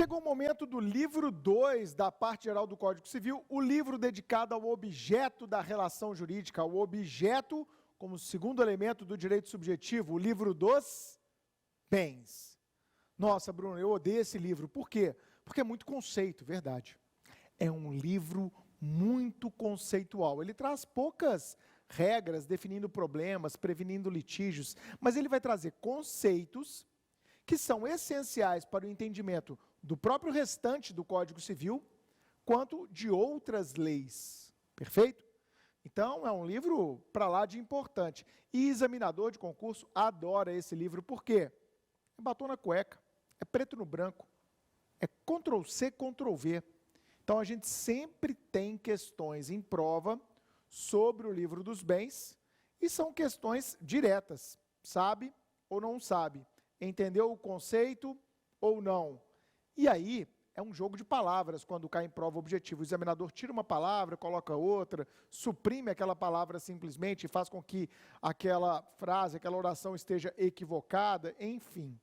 Chegou o momento do livro 2 da parte geral do Código Civil, o livro dedicado ao objeto da relação jurídica, ao objeto como segundo elemento do direito subjetivo, o livro dos bens. Nossa, Bruno, eu odeio esse livro. Por quê? Porque é muito conceito, verdade. É um livro muito conceitual. Ele traz poucas regras, definindo problemas, prevenindo litígios, mas ele vai trazer conceitos que são essenciais para o entendimento do próprio restante do Código Civil, quanto de outras leis. Perfeito? Então, é um livro para lá de importante. E examinador de concurso adora esse livro, por quê? É batom na cueca, é preto no branco, é Ctrl+C, Ctrl+V. Então, a gente sempre tem questões em prova sobre o livro dos bens, e são questões diretas, sabe ou não sabe, entendeu o conceito ou não. E aí, é um jogo de palavras quando cai em prova objetivo. O examinador tira uma palavra, coloca outra, suprime aquela palavra simplesmente, faz com que aquela frase, aquela oração esteja equivocada, enfim.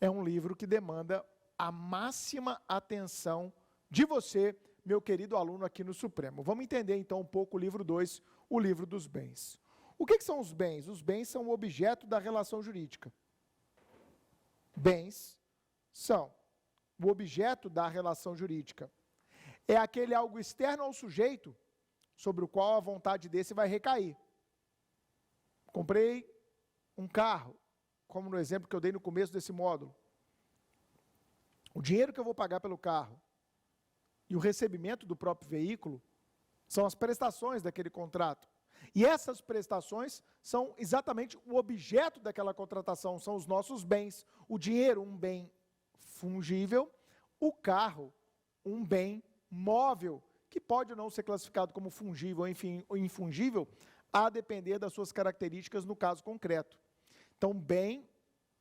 É um livro que demanda a máxima atenção de você, meu querido aluno aqui no Supremo. Vamos entender então um pouco o livro 2, o livro dos bens. O que são os bens? Os bens são o objeto da relação jurídica. Bens são o objeto da relação jurídica. É aquele algo externo ao sujeito sobre o qual a vontade desse vai recair. Comprei um carro, como no exemplo que eu dei no começo desse módulo. O dinheiro que eu vou pagar pelo carro e o recebimento do próprio veículo são as prestações daquele contrato. E essas prestações são exatamente o objeto daquela contratação, são os nossos bens. O dinheiro, um bem fungível, o carro, um bem móvel, que pode ou não ser classificado como fungível ou infungível, a depender das suas características no caso concreto. Então, bem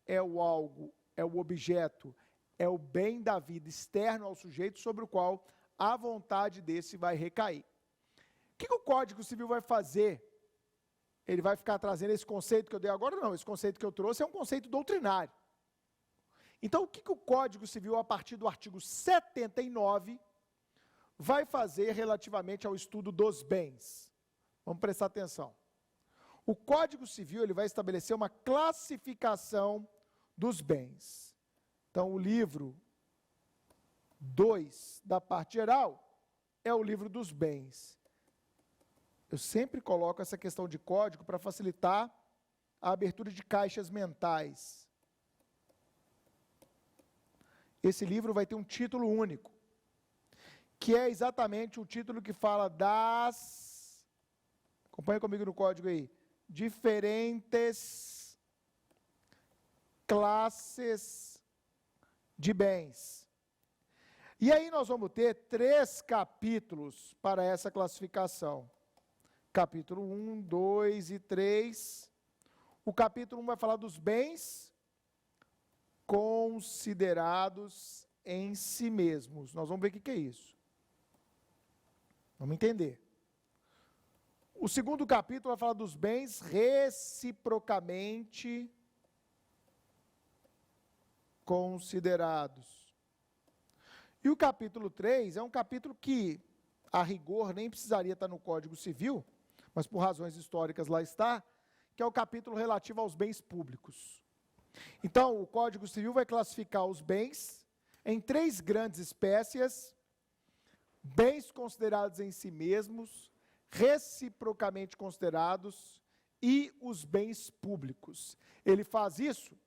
é o algo, é o objeto, é o bem da vida externo ao sujeito sobre o qual a vontade desse vai recair. O que o Código Civil vai fazer? Ele vai ficar trazendo esse conceito que eu dei agora? Não, esse conceito que eu trouxe é um conceito doutrinário. Então, o que o Código Civil, a partir do artigo 79, vai fazer relativamente ao estudo dos bens? Vamos prestar atenção. O Código Civil ele vai estabelecer uma classificação dos bens. Então, o livro 2 da parte geral é o livro dos bens. Eu sempre coloco essa questão de código para facilitar a abertura de caixas mentais. Esse livro vai ter um título único, que é exatamente o título que fala das, acompanha comigo no código aí, diferentes classes de bens. E aí nós vamos ter 3 capítulos para essa classificação. Capítulo 1, 2 e 3. O capítulo 1 vai falar dos bens considerados em si mesmos. Nós vamos ver o que é isso. Vamos entender. O segundo capítulo vai falar dos bens reciprocamente considerados. E o capítulo 3 é um capítulo que, a rigor, nem precisaria estar no Código Civil, mas por razões históricas lá está, que é o capítulo relativo aos bens públicos. Então, o Código Civil vai classificar os bens em 3 grandes espécies: bens considerados em si mesmos, reciprocamente considerados e os bens públicos. Ele faz isso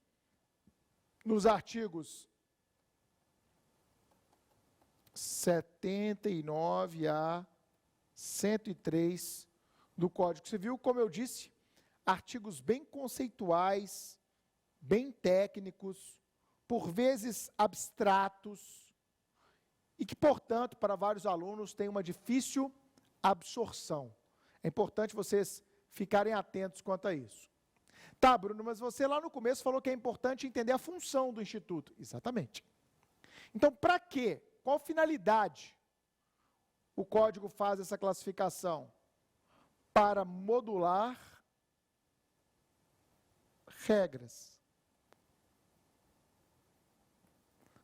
nos artigos 79 a 103 do Código Civil, como eu disse, artigos bem conceituais, bem técnicos, por vezes abstratos, e que, portanto, para vários alunos, tem uma difícil absorção. É importante vocês ficarem atentos quanto a isso. Tá, Bruno, mas você lá no começo falou que é importante entender a função do Instituto. Exatamente. Então, para quê? Qual finalidade o Código faz essa classificação? Para modular regras.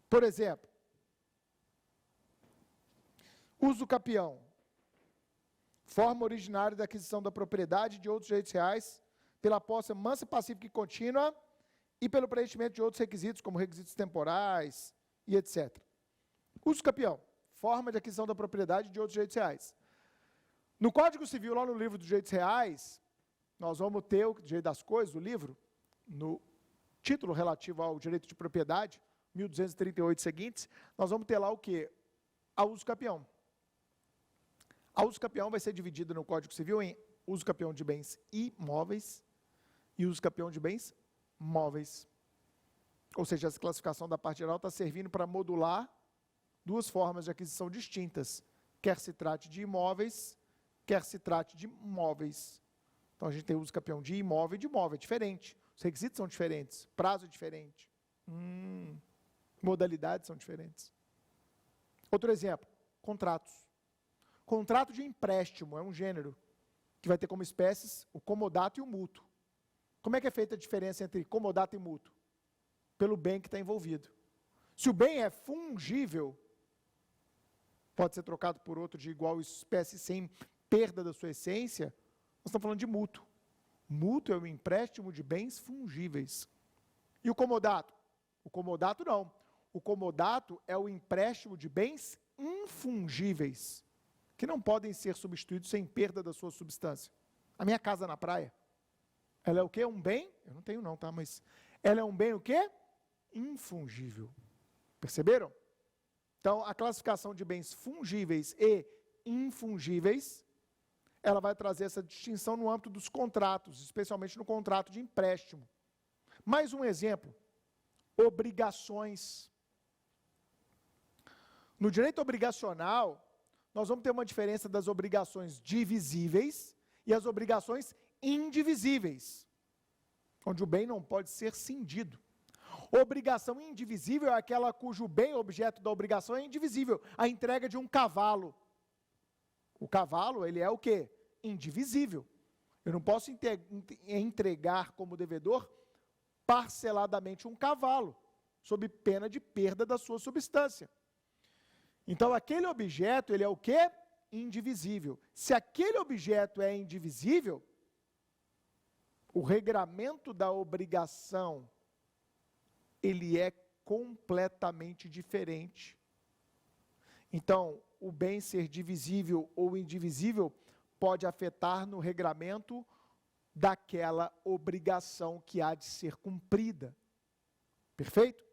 Por exemplo, Uso capião. Forma originária da aquisição da propriedade de outros direitos reais pela posse mansa, pacífica e contínua e pelo preenchimento de outros requisitos, como requisitos temporais e etc. Uso capião. Forma de aquisição da propriedade de outros direitos reais. No Código Civil, lá no livro dos direitos reais, nós vamos ter o direito das coisas, o livro, no título relativo ao direito de propriedade, 1238 seguintes, nós vamos ter lá o quê? A uso capião. A uso capião vai ser dividida no Código Civil em uso capião de bens imóveis e uso capião de bens móveis. Ou seja, essa classificação da parte geral está servindo para modular duas formas de aquisição distintas, quer se trate de imóveis, quer se trate de móveis. Então, a gente tem uso capião de imóvel e de móvel, é diferente. Os requisitos são diferentes, prazo é diferente, modalidades são diferentes. Outro exemplo, contratos. Contrato de empréstimo é um gênero que vai ter como espécies o comodato e o mútuo. Como é que é feita a diferença entre comodato e mútuo? Pelo bem que está envolvido. Se o bem é fungível, pode ser trocado por outro de igual espécie sem perda da sua essência, nós estamos falando de mútuo. Mútuo é o empréstimo de bens fungíveis. E o comodato? O comodato não. O comodato é o empréstimo de bens infungíveis, que não podem ser substituídos sem perda da sua substância. A minha casa na praia, ela é o quê? Um bem? Eu não tenho não, tá? Mas ela é um bem o quê? Infungível. Perceberam? Então, a classificação de bens fungíveis e infungíveis, ela vai trazer essa distinção no âmbito dos contratos, especialmente no contrato de empréstimo. Mais um exemplo, obrigações. No direito obrigacional, nós vamos ter uma diferença das obrigações divisíveis e as obrigações indivisíveis, onde o bem não pode ser cindido. Obrigação indivisível é aquela cujo bem objeto da obrigação é indivisível, a entrega de um cavalo. O cavalo, ele é o quê? Indivisível. Eu não posso entregar como devedor parceladamente um cavalo, sob pena de perda da sua substância. Então, aquele objeto, ele é o quê? Indivisível. Se aquele objeto é indivisível, o regramento da obrigação, ele é completamente diferente. Então, o bem ser divisível ou indivisível pode afetar no regramento daquela obrigação que há de ser cumprida. Perfeito?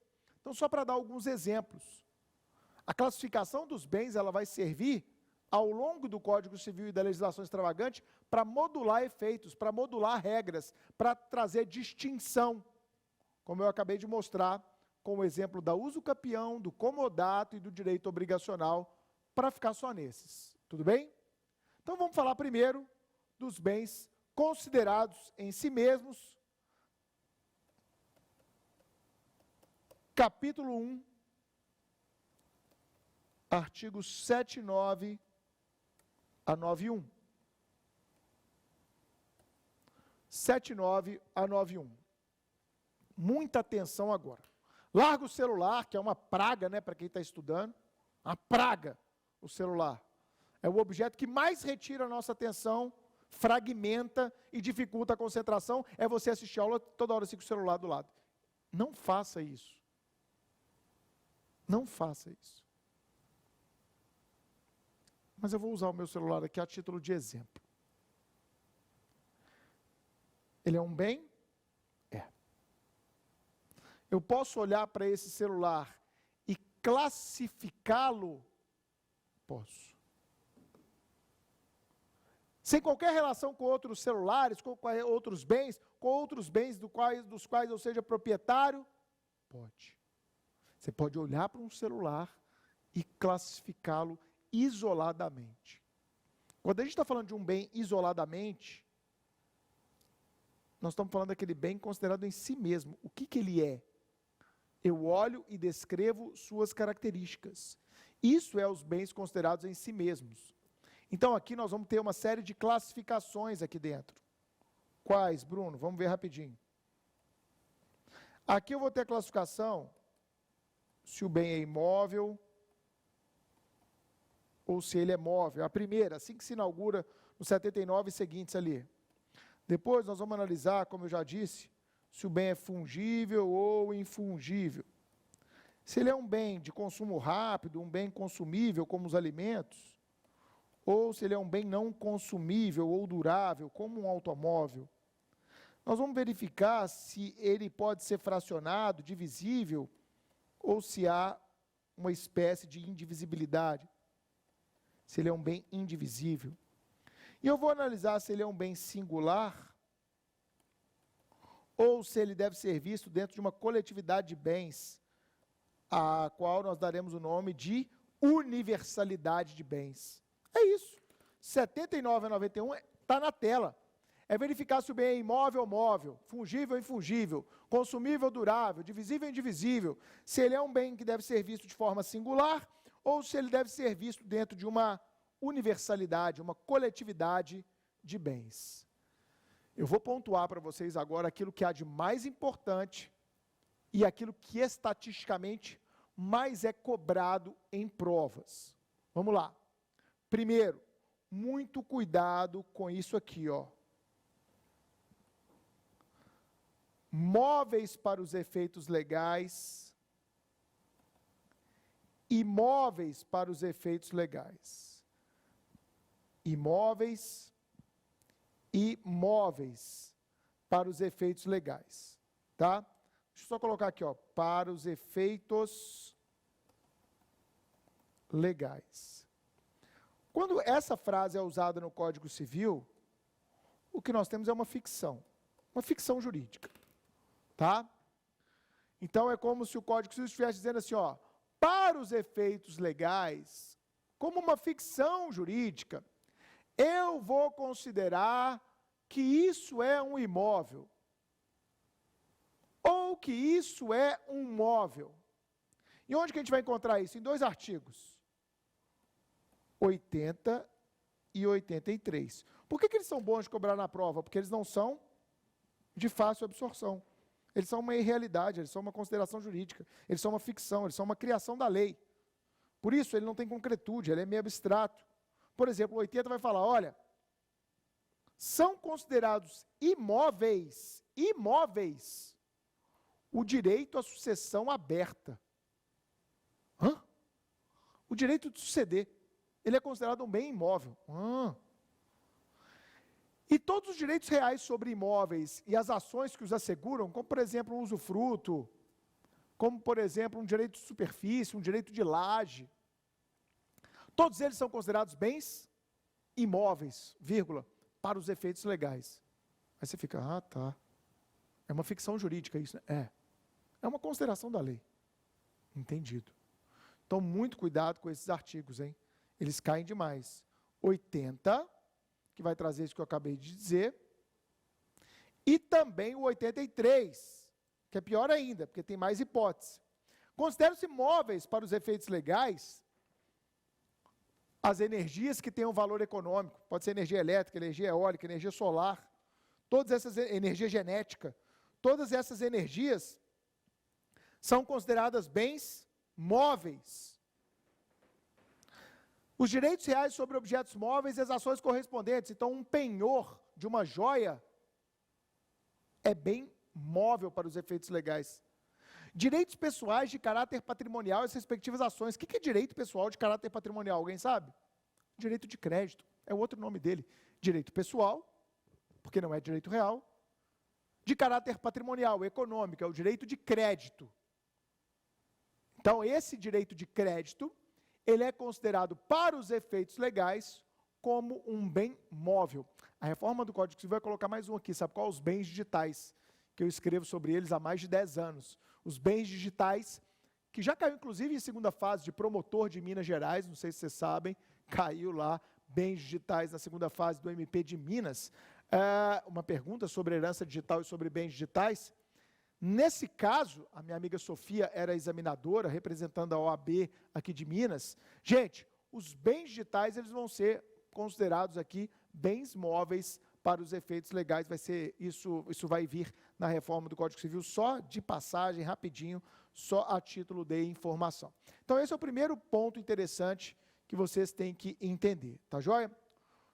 Então, só para dar alguns exemplos. A classificação dos bens, ela vai servir ao longo do Código Civil e da legislação extravagante para modular efeitos, para modular regras, para trazer distinção, como eu acabei de mostrar com o exemplo da uso capião, do comodato e do direito obrigacional, para ficar só nesses. Tudo bem? Então vamos falar primeiro dos bens considerados em si mesmos. Capítulo 1, artigos 7.9 a 9.1. 7.9 a 9.1. Muita atenção agora. Larga o celular, que é uma praga, né, para quem está estudando. Uma praga, o celular. É o objeto que mais retira a nossa atenção, fragmenta e dificulta a concentração. É você assistir a aula toda hora assim com o celular do lado. Não faça isso. Não faça isso. Mas eu vou usar o meu celular aqui a título de exemplo. Ele é um bem? É. Eu posso olhar para esse celular e classificá-lo? Posso. Sem qualquer relação com outros celulares, com outros bens dos quais eu seja proprietário? Pode. Você pode olhar para um celular e classificá-lo isoladamente. Quando a gente está falando de um bem isoladamente, nós estamos falando daquele bem considerado em si mesmo. O que ele é? Eu olho e descrevo suas características. Isso é os bens considerados em si mesmos. Então, aqui nós vamos ter uma série de classificações aqui dentro. Quais, Bruno? Vamos ver rapidinho. Aqui eu vou ter a classificação se o bem é imóvel ou se ele é móvel. A primeira, assim que se inaugura no 79 e seguintes ali. Depois nós vamos analisar, como eu já disse, se o bem é fungível ou infungível. Se ele é um bem de consumo rápido, um bem consumível, como os alimentos, ou se ele é um bem não consumível ou durável, como um automóvel. Nós vamos verificar se ele pode ser fracionado, divisível, ou se há uma espécie de indivisibilidade. Se ele é um bem indivisível. E eu vou analisar se ele é um bem singular, ou se ele deve ser visto dentro de uma coletividade de bens, a qual nós daremos o nome de universalidade de bens. É isso. 79 a 91 está na tela. É verificar se o bem é imóvel ou móvel, fungível ou infungível, consumível ou durável, divisível ou indivisível, se ele é um bem que deve ser visto de forma singular, ou se ele deve ser visto dentro de uma universalidade, uma coletividade de bens. Eu vou pontuar para vocês agora aquilo que há de mais importante e aquilo que estatisticamente mais é cobrado em provas. Vamos lá. Primeiro, muito cuidado com isso aqui, ó. Móveis para os efeitos legais, imóveis para os efeitos legais. Imóveis e móveis para os efeitos legais, tá? Deixa eu só colocar aqui, ó, para os efeitos legais. Quando essa frase é usada no Código Civil, o que nós temos é uma ficção jurídica, tá? Então é como se o Código Civil estivesse dizendo assim, ó, para os efeitos legais, como uma ficção jurídica, eu vou considerar que isso é um imóvel, ou que isso é um móvel. E onde que a gente vai encontrar isso? Em dois artigos, 80 e 83. Por que eles são bons de cobrar na prova? Porque eles não são de fácil absorção. Eles são uma irrealidade, eles são uma consideração jurídica, eles são uma ficção, eles são uma criação da lei. Por isso, ele não tem concretude, ele é meio abstrato. Por exemplo, o 80 vai falar, olha, são considerados imóveis, o direito à sucessão aberta. Hã? O direito de suceder, ele é considerado um bem imóvel. E todos os direitos reais sobre imóveis e as ações que os asseguram, como por exemplo um usufruto, como por exemplo um direito de superfície, um direito de laje, todos eles são considerados bens imóveis, vírgula, para os efeitos legais. Aí você fica, ah, tá. É uma ficção jurídica isso, né? É uma consideração da lei. Entendido. Então, muito cuidado com esses artigos, hein? Eles caem demais. 80, que vai trazer isso que eu acabei de dizer, e também o 83, que é pior ainda, porque tem mais hipótese. Consideram-se móveis para os efeitos legais as energias que têm um valor econômico, pode ser energia elétrica, energia eólica, energia solar, todas essas energia genética, todas essas energias são consideradas bens móveis. Os direitos reais sobre objetos móveis e as ações correspondentes. Então, um penhor de uma joia é bem móvel para os efeitos legais. Direitos pessoais de caráter patrimonial e as respectivas ações. O que é direito pessoal de caráter patrimonial? Alguém sabe? Direito de crédito. É o outro nome dele. Direito pessoal, porque não é direito real. De caráter patrimonial, econômico, é o direito de crédito. Então, esse direito de crédito, ele é considerado, para os efeitos legais, como um bem móvel. A reforma do Código Civil vai colocar mais um aqui, sabe qual? Os bens digitais, que eu escrevo sobre eles há mais de 10 anos. Os bens digitais, que já caiu inclusive em segunda fase de promotor de Minas Gerais, não sei se vocês sabem, caiu lá, bens digitais na segunda fase do MP de Minas. Uma pergunta sobre herança digital e sobre bens digitais. Nesse caso, a minha amiga Sofia era examinadora, representando a OAB aqui de Minas. Gente, os bens digitais, eles vão ser considerados aqui bens móveis para os efeitos legais. Vai ser isso vai vir na reforma do Código Civil, só de passagem, rapidinho, só a título de informação. Então, esse é o primeiro ponto interessante que vocês têm que entender, tá joia?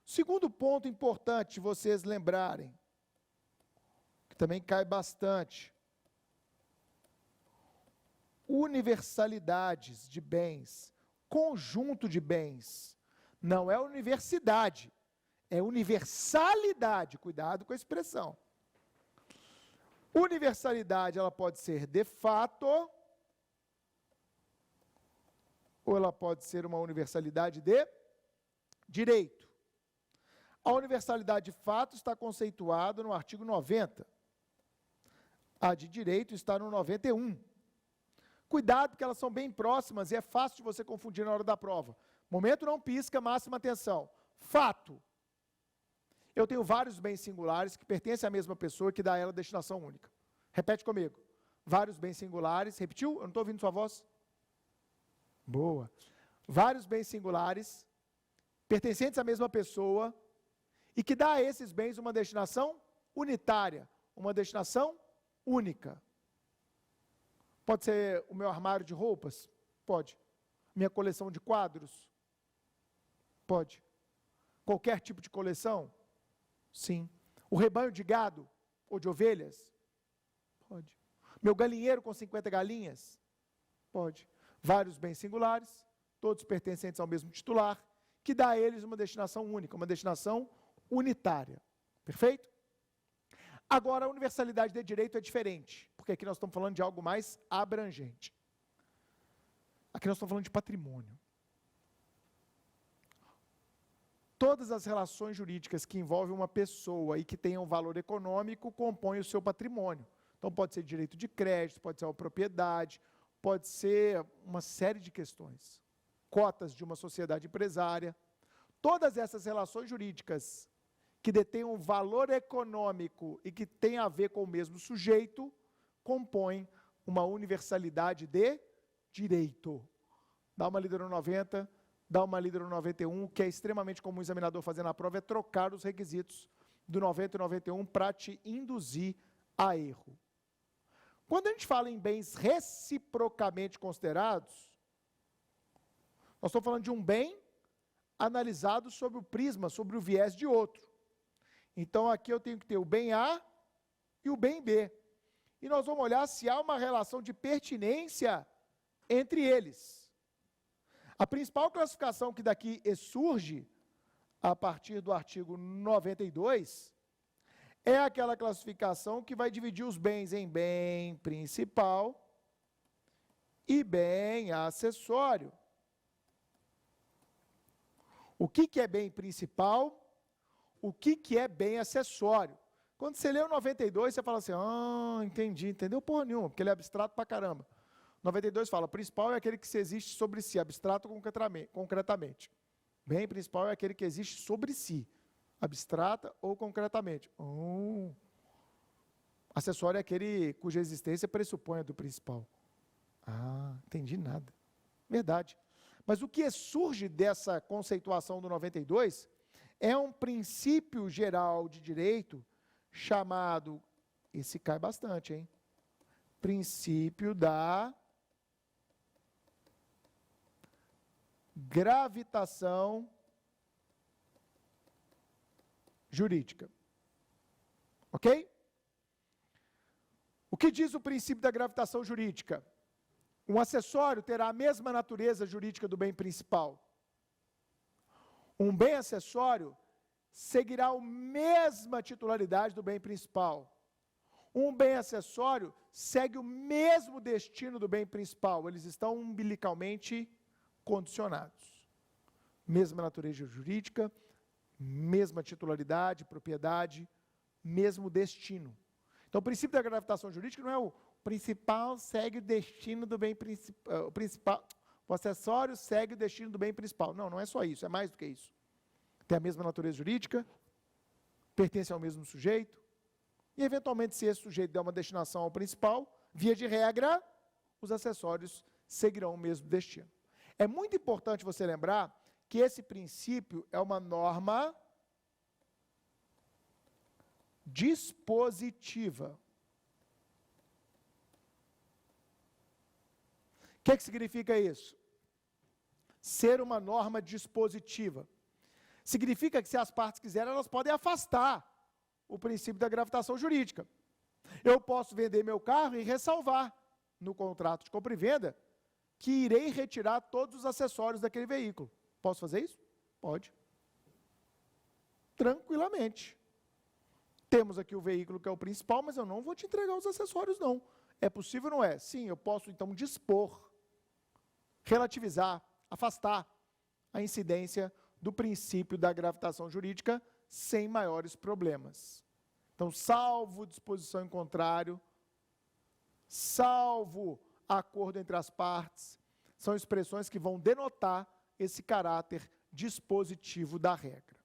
Segundo ponto importante de vocês lembrarem, que também cai bastante, universalidades de bens, conjunto de bens, não é universidade, é universalidade, cuidado com a expressão. Universalidade, ela pode ser de fato, ou ela pode ser uma universalidade de direito. A universalidade de fato está conceituada no artigo 90. A de direito está no 91. Cuidado, porque elas são bem próximas e é fácil de você confundir na hora da prova. Momento não pisca, máxima atenção. Fato. Eu tenho vários bens singulares que pertencem à mesma pessoa que dá a ela destinação única. Repete comigo. Vários bens singulares. Repetiu? Eu não estou ouvindo sua voz. Boa. Vários bens singulares pertencentes à mesma pessoa e que dá a esses bens uma destinação unitária, uma destinação única. Pode ser o meu armário de roupas? Pode. Minha coleção de quadros? Pode. Qualquer tipo de coleção? Sim. O rebanho de gado ou de ovelhas? Pode. Meu galinheiro com 50 galinhas? Pode. Vários bens singulares, todos pertencentes ao mesmo titular, que dá a eles uma destinação única, uma destinação unitária. Perfeito? Agora, a universalidade de direito é diferente, porque aqui nós estamos falando de algo mais abrangente. Aqui nós estamos falando de patrimônio. Todas as relações jurídicas que envolvem uma pessoa e que tenham valor econômico compõem o seu patrimônio. Então, pode ser direito de crédito, pode ser uma propriedade, pode ser uma série de questões. Cotas de uma sociedade empresária. Todas essas relações jurídicas que detenham valor econômico e que têm a ver com o mesmo sujeito, compõem uma universalidade de direito. Dá uma lida no 90, dá uma lida no 91, o que é extremamente comum o examinador fazer na prova é trocar os requisitos do 90 e 91 para te induzir a erro. Quando a gente fala em bens reciprocamente considerados, nós estamos falando de um bem analisado sob o prisma, sobre o viés de outro. Então, aqui eu tenho que ter o bem A e o bem B. E nós vamos olhar se há uma relação de pertinência entre eles. A principal classificação que daqui surge, a partir do artigo 92, é aquela classificação que vai dividir os bens em bem principal e bem acessório. O que é bem principal? O que é bem acessório? Quando você lê o 92, você fala assim, entendi, entendeu porra nenhuma, porque ele é abstrato pra caramba. 92 fala, principal é aquele que se existe sobre si, abstrato concretamente. Bem principal é aquele que existe sobre si, abstrata ou concretamente. Acessório é aquele cuja existência pressupõe a do principal. Entendi nada. Verdade. Mas o que surge dessa conceituação do 92 é um princípio geral de direito chamado, esse cai bastante, hein? Princípio da gravitação jurídica. Ok? O que diz o princípio da gravitação jurídica? Um acessório terá a mesma natureza jurídica do bem principal. Um bem acessório seguirá a mesma titularidade do bem principal. Um bem acessório segue o mesmo destino do bem principal. Eles estão umbilicalmente condicionados. Mesma natureza jurídica, mesma titularidade, propriedade, mesmo destino. Então, o princípio da gravitação jurídica não é o principal segue o destino do bem principal, o acessório segue o destino do bem principal. Não, não é só isso, é mais do que isso. Tem a mesma natureza jurídica, pertence ao mesmo sujeito, e eventualmente, se esse sujeito der uma destinação ao principal, via de regra, os acessórios seguirão o mesmo destino. É muito importante você lembrar que esse princípio é uma norma dispositiva. O que significa isso? ser uma norma dispositiva. Significa que se as partes quiserem, elas podem afastar o princípio da gravitação jurídica. Eu posso vender meu carro e ressalvar no contrato de compra e venda que irei retirar todos os acessórios daquele veículo. Posso fazer isso? Pode. Tranquilamente. Temos aqui o veículo que é o principal, mas eu não vou te entregar os acessórios, não. É possível ou não é? Sim, eu posso, então, dispor, relativizar, afastar a incidência do princípio da gravitação jurídica sem maiores problemas. Então, salvo disposição em contrário, salvo acordo entre as partes, são expressões que vão denotar esse caráter dispositivo da regra.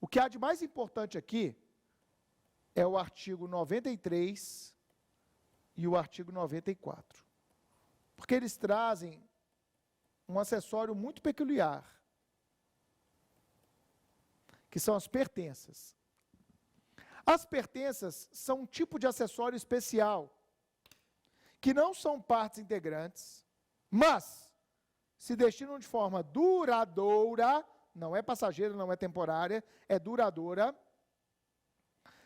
O que há de mais importante aqui é o artigo 93 e o artigo 94. Porque eles trazem um acessório muito peculiar, que são as pertenças. As pertenças são um tipo de acessório especial, que não são partes integrantes, mas se destinam de forma duradoura, não é passageira, não é temporária, é duradoura.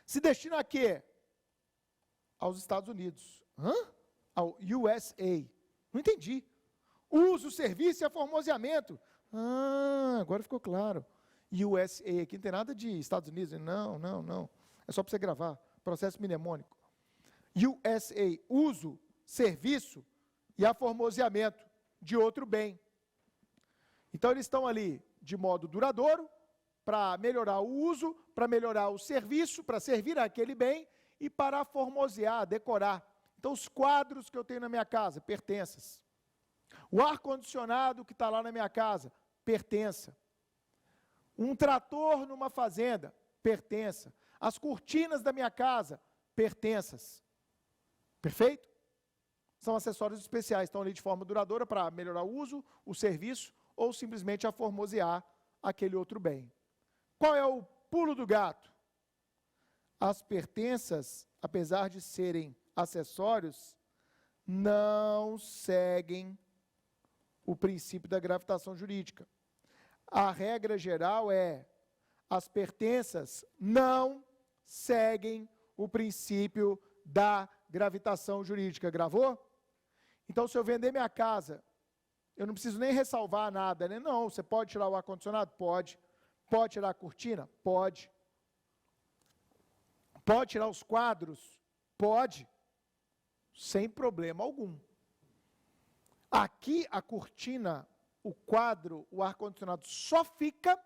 Se destina a quê? Aos Estados Unidos. Ao USA. Não entendi. Uso, serviço e aformoseamento. Agora ficou claro. USA, aqui não tem nada de Estados Unidos. Não. É só para você gravar. Processo mnemônico. USA, uso, serviço e aformoseamento de outro bem. Então, eles estão ali de modo duradouro, para melhorar o uso, para melhorar o serviço, para servir aquele bem e para aformosear, decorar. Então, os quadros que eu tenho na minha casa, pertenças. O ar-condicionado que está lá na minha casa, pertença. Um trator numa fazenda, pertença. As cortinas da minha casa, pertenças. Perfeito? São acessórios especiais, estão ali de forma duradoura para melhorar o uso, o serviço ou simplesmente aformosear aquele outro bem. Qual é o pulo do gato? As pertenças, apesar de serem acessórios, não seguem o princípio da gravitação jurídica. A regra geral é: as pertenças não seguem o princípio da gravitação jurídica. Gravou? Então, se eu vender minha casa, eu não preciso nem ressalvar nada, né? Não, você pode tirar o ar-condicionado? Pode. Pode tirar a cortina? Pode. Pode tirar os quadros? Pode. Sem problema algum. Aqui, a cortina, o quadro, o ar-condicionado só fica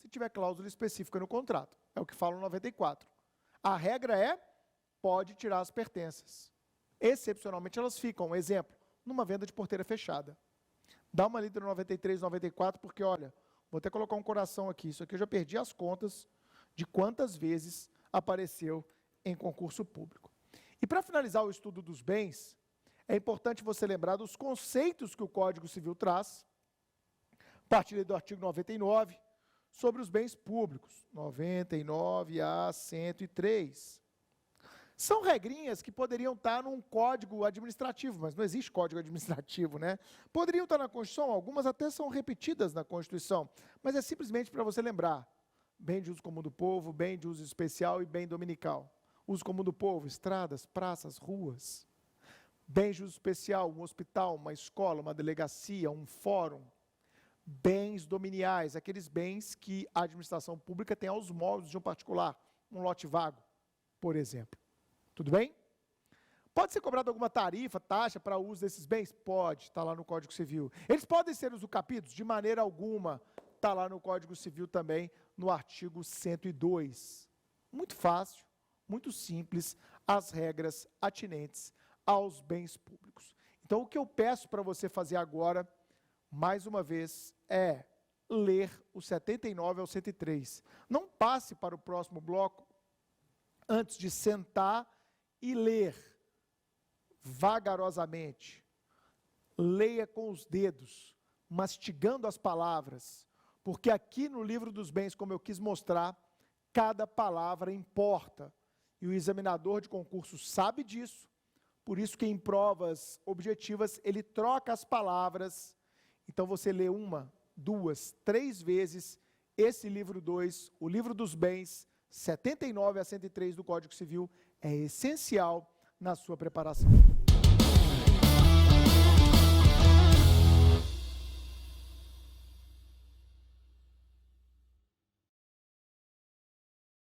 se tiver cláusula específica no contrato. É o que fala no 94. A regra é, pode tirar as pertenças. Excepcionalmente, elas ficam. Exemplo, numa venda de porteira fechada. Dá uma lida no 93, 94, porque, olha, vou até colocar um coração aqui. Isso aqui eu já perdi as contas de quantas vezes apareceu em concurso público. E para finalizar o estudo dos bens, é importante você lembrar dos conceitos que o Código Civil traz, a partir do artigo 99, sobre os bens públicos, 99 a 103. São regrinhas que poderiam estar num código administrativo, mas não existe código administrativo, né? Poderiam estar na Constituição, algumas até são repetidas na Constituição, mas é simplesmente para você lembrar. Bem de uso comum do povo, bem de uso especial e bem dominical. Uso comum do povo, estradas, praças, ruas. Bem de uso especial, um hospital, uma escola, uma delegacia, um fórum. Bens dominiais, aqueles bens que a administração pública tem aos moldes de um particular, um lote vago, por exemplo. Tudo bem? Pode ser cobrada alguma tarifa, taxa para o uso desses bens? Pode, está lá no Código Civil. Eles podem ser usucapidos? De maneira alguma, está lá no Código Civil também, no artigo 102. Muito fácil, muito simples, as regras atinentes aos bens públicos. Então, o que eu peço para você fazer agora, mais uma vez, é ler o 79 ao 103. Não passe para o próximo bloco antes de sentar e ler vagarosamente. Leia com os dedos, mastigando as palavras, porque aqui no livro dos bens, como eu quis mostrar, cada palavra importa. E o examinador de concurso sabe disso, por isso que em provas objetivas ele troca as palavras Então você lê uma, duas, três vezes esse livro 2, o livro dos bens, 79 a 103 do Código Civil, é essencial na sua preparação.